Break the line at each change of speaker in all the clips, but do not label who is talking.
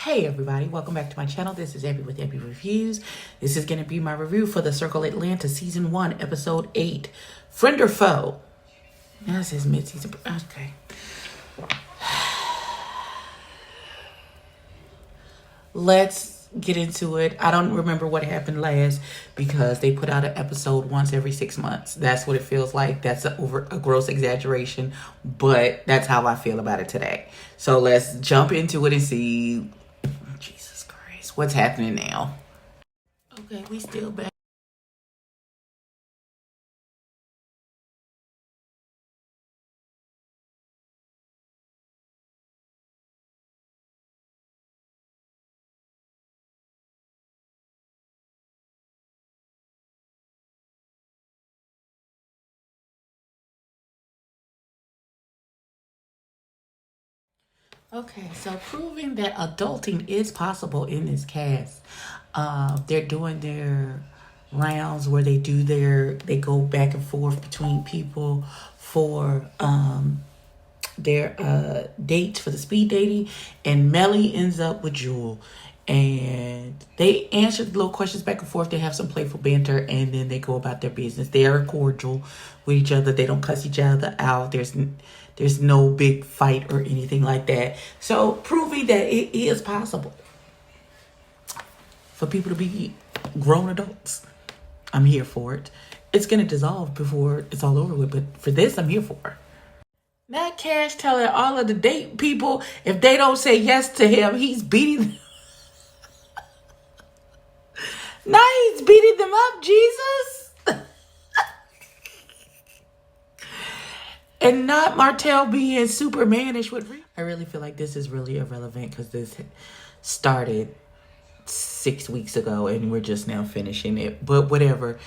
Hey everybody, welcome back to my channel. This is Abby with Abby Reviews. This is going to be my review for The Circle Atlanta Season 1, Episode 8, Friend or Foe. Now this is mid-season. Okay. Let's get into it. I don't remember what happened last because they put out an episode once every 6 months. That's what it feels like. That's a gross exaggeration, but that's how I feel about it today. So let's jump into it and see. Jesus Christ, what's happening now? Okay, we still back. Okay, so proving that adulting is possible in this cast. They're doing their rounds where they go back and forth between people for their dates for the speed dating, and Melly ends up with Jewel. And they answer the little questions back and forth. They have some playful banter, and then they go about their business. They are cordial with each other. They don't cuss each other out. There's no big fight or anything like that. So proving that it is possible for people to be grown adults. I'm here for it. It's gonna dissolve before it's all over with, but for this, I'm here for it. Matt Cash telling all of the date people if they don't say yes to him, he's beating them. Now he's beating them up, Jesus. And not Martell being Supermanish with Rico. I really feel like this is really irrelevant because this started 6 weeks ago and we're just now finishing it. But whatever.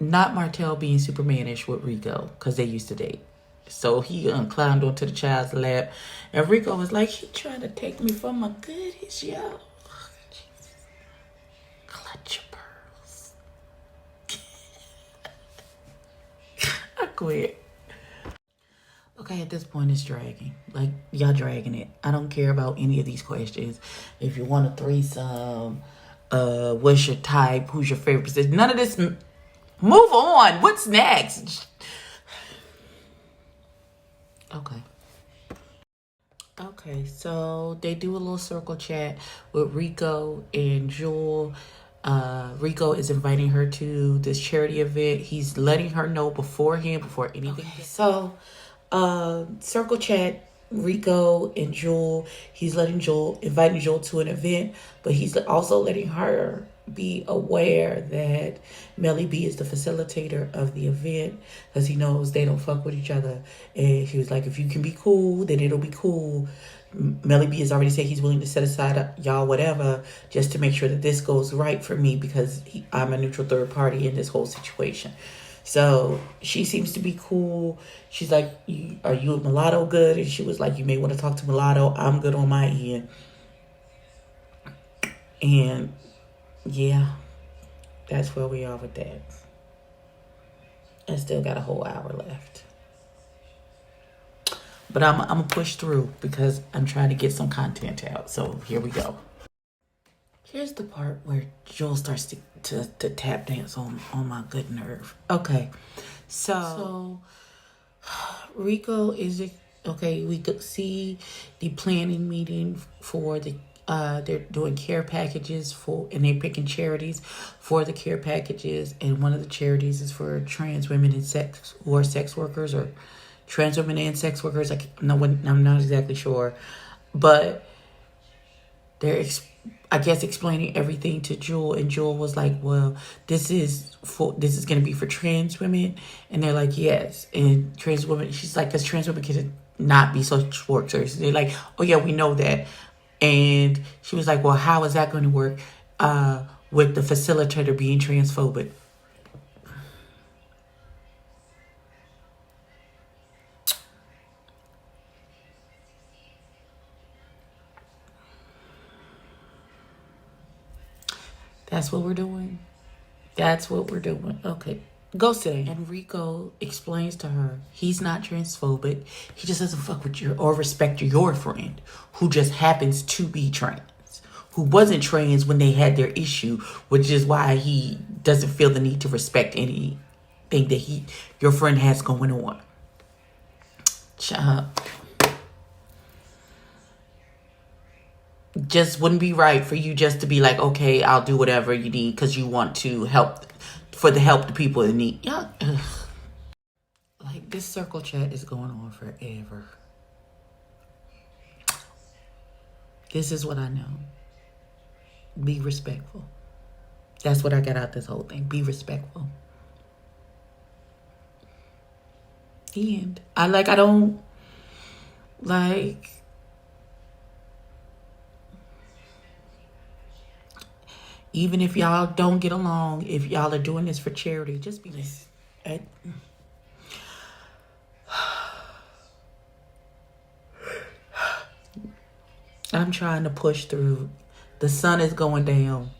Not Martell being Supermanish with Rico because they used to date. So he climbed onto the child's lap, and Rico was like, he trying to take me for my goodies, yo. Clutch your pearls. I quit. Okay, at this point, it's dragging. Like, y'all dragging it. I don't care about any of these questions. If you want a threesome, what's your type? Who's your favorite position? None of this. Move on. What's next? Okay, so they do a little circle chat with Rico and Jewel. Rico is inviting her to this charity event. He's letting her know beforehand, before anything. Okay, so circle chat, Rico and Jewel. He's inviting Jewel to an event, but he's also letting her be aware that Melly B is the facilitator of the event because he knows they don't fuck with each other. And he was like, if you can be cool, then it'll be cool. Melly B has already said he's willing to set aside y'all whatever just to make sure that this goes right for me because I'm a neutral third party in this whole situation. So she seems to be cool. She's like, are you a Mulatto good? And she was like, you may want to talk to Mulatto. I'm good on my end. And yeah, that's where we are with that. I still got a whole hour left. But I'm going to push through because I'm trying to get some content out. So here we go. Here's the part where Joel starts to tap dance on my good nerve. Okay, so Rico is okay. We could see the planning meeting for the they're doing care packages and they're picking charities for the care packages, and one of the charities is for trans women and sex workers or trans women and sex workers. I'm not exactly sure, but they're I guess explaining everything to Jewel, and Jewel was like, well, this is going to be for trans women. And they're like, yes. And trans women, she's like, because trans women can not be social workers. They're like, oh yeah, we know that. And she was like, well, how is that going to work with the facilitator being transphobic? That's what we're doing. Okay. Go sit. And Rico explains to her he's not transphobic. He just doesn't fuck with your or respect your friend who just happens to be trans, who wasn't trans when they had their issue, which is why he doesn't feel the need to respect anything that your friend has going on. Shut up. Just wouldn't be right for you just to be like, okay, I'll do whatever you need because you want to help the people in need. Yeah. Like, this circle chat is going on forever. This is what I know. Be respectful. That's what I got out this whole thing. Be respectful. The end. Even if y'all don't get along, if y'all are doing this for charity, just be listen. I'm trying to push through. The sun is going down.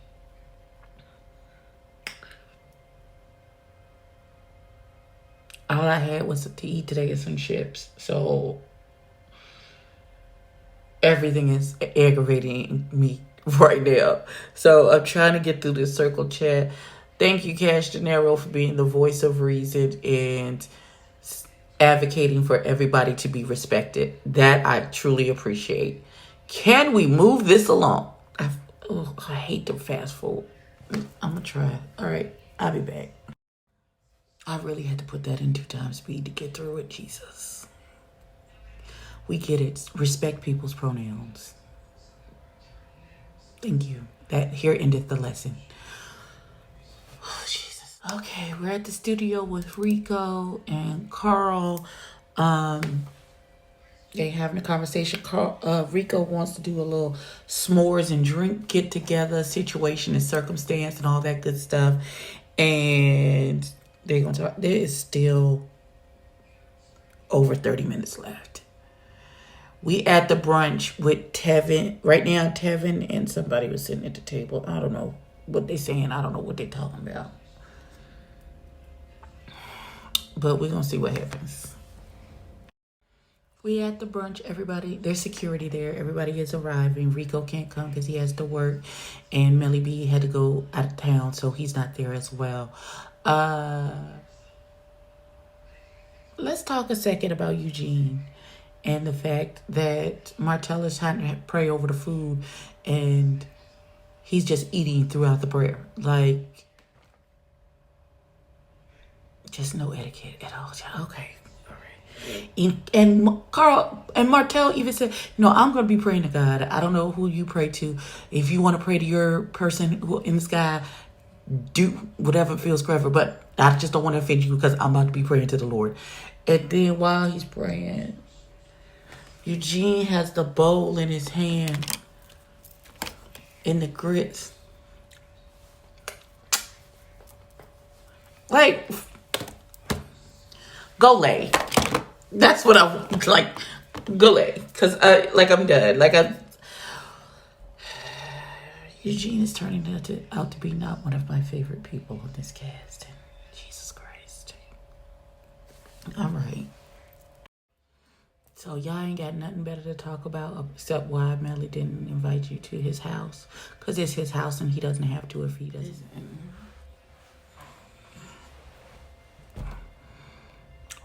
All I had was to eat today is some chips. So everything is aggravating me right now. So I'm trying to get through this circle chat. Thank you, Cash De Niro, for being the voice of reason and advocating for everybody to be respected. That I truly appreciate. Can we move this along? I hate to fast forward. I'm going to try. All right. I'll be back. I really had to put that in 2 times speed to get through it. Jesus. We get it. Respect people's pronouns. Thank you. That here endeth the lesson. Oh, Jesus. Okay, we're at the studio with Rico and Carl. They having a conversation. Rico wants to do a little s'mores and drink get together, situation and circumstance and all that good stuff. And they're going to talk. There is still over 30 minutes left. We at the brunch with Tevin. Right now, Tevin and somebody was sitting at the table. I don't know what they saying. I don't know what they talking about. But we're going to see what happens. We at the brunch, everybody, there's security there. Everybody is arriving. Rico can't come because he has to work. And Melly B had to go out of town, so he's not there as well. Let's talk a second about Eugene and the fact that Martell is trying to pray over the food and he's just eating throughout the prayer. Like, just no etiquette at all. Okay. And Carl and Martell even said, I'm going to be praying to God. I don't know who you pray to. If you want to pray to your person who in the sky, do whatever feels clever. But I just don't want to offend you because I'm about to be praying to the Lord. And then while he's praying, Eugene has the bowl in his hand and the grits. Like, go lay. That's what I like. Go lay. Because I'm done. Eugene is turning out to be not one of my favorite people on this cast. Jesus Christ. All right. So y'all ain't got nothing better to talk about except why Melly didn't invite you to his house. Because it's his house and he doesn't have to if he doesn't.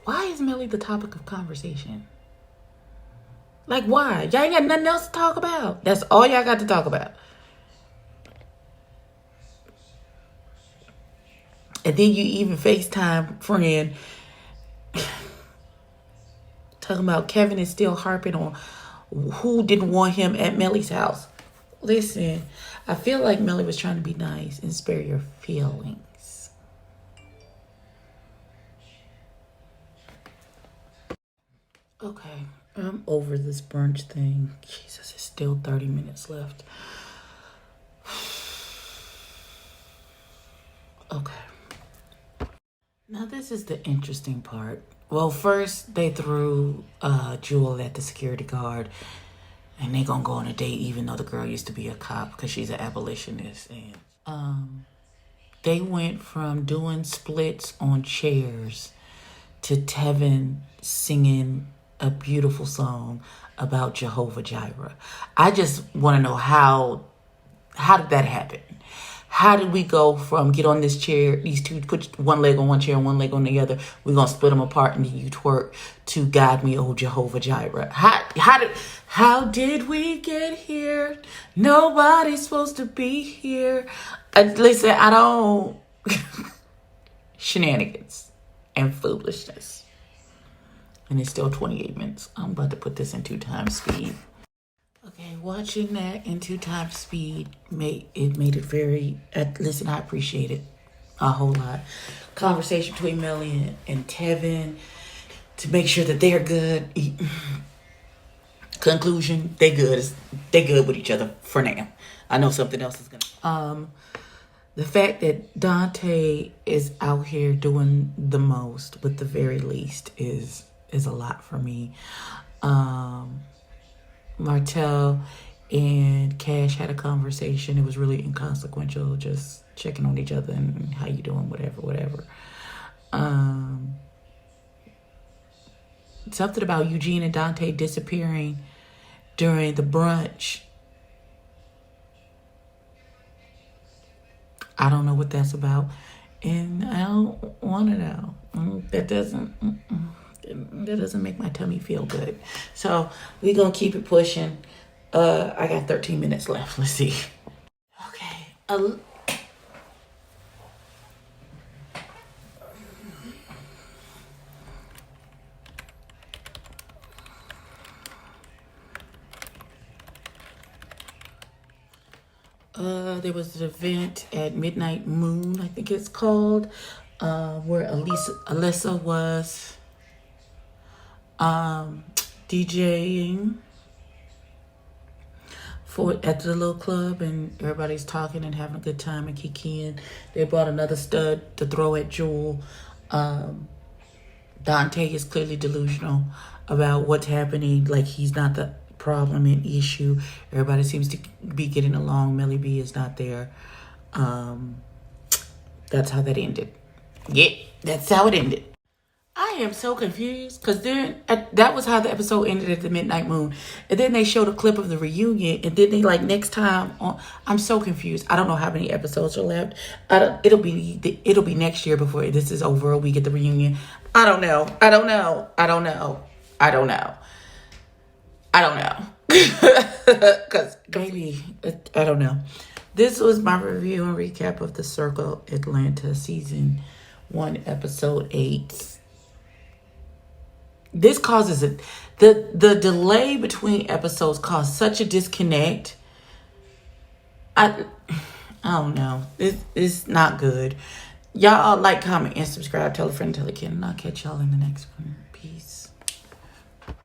Why is Melly the topic of conversation? Like, why? Y'all ain't got nothing else to talk about. That's all y'all got to talk about. And then you even FaceTime friend talking about Kevin is still harping on who didn't want him at Melly's house. Listen, I feel like Melly was trying to be nice and spare your feelings. Okay, I'm over this brunch thing. Jesus, it's still 30 minutes left. Okay. Now this is the interesting part. Well, first they threw Jewel at the security guard. And they gonna go on a date even though the girl used to be a cop because she's an abolitionist. And They went from doing splits on chairs to Tevin singing a beautiful song about Jehovah Jireh. I just want to know how did that happen? How did we go from get on this chair, these two, put one leg on one chair and one leg on the other, we're going to split them apart and you twerk, to guide me, oh Jehovah Jireh? How did we get here? Nobody's supposed to be here. Listen, I don't... Shenanigans and foolishness. And it's still 28 minutes. I'm about to put this in 2 times speed. Okay, watching that in 2 times speed made it very... listen, I appreciate it a whole lot. Conversation between Melly and Tevin to make sure that they're good. Conclusion, they good with each other for now. I know something else is gonna... The fact that Dante is out here doing the most with the very least is a lot for me. Martell and Cash had a conversation. It was really inconsequential, just checking on each other and how you doing, whatever. Something about Eugene and Dante disappearing during the brunch. I don't know what that's about, and I don't want to know. That doesn't make my tummy feel good. So we're gonna keep it pushing. I got 13 minutes left. Let's see. Okay. There was an event at Midnight Moon, I think it's called, where Alyssa was DJing at the little club, and everybody's talking and having a good time and kikiing. They brought another stud to throw at Jewel. Dante is clearly delusional about what's happening, like he's not the problem and issue. Everybody seems to be getting along. Melly B is not there. That's how that ended. Yeah, that's how it ended. I am so confused because then that was how the episode ended at the Midnight Moon, and then they showed a clip of the reunion, and then they like next time on. I'm so confused. I don't know how many episodes are left. It'll be next year before this is over. We get the reunion. I don't know. Because maybe, I don't know. This was my review and recap of The Circle Atlanta Season 1, Episode 8. This causes it. The delay between episodes caused such a disconnect. I don't know. It's not good. Y'all like, comment, and subscribe. Tell a friend, tell a kid. And I'll catch y'all in the next one.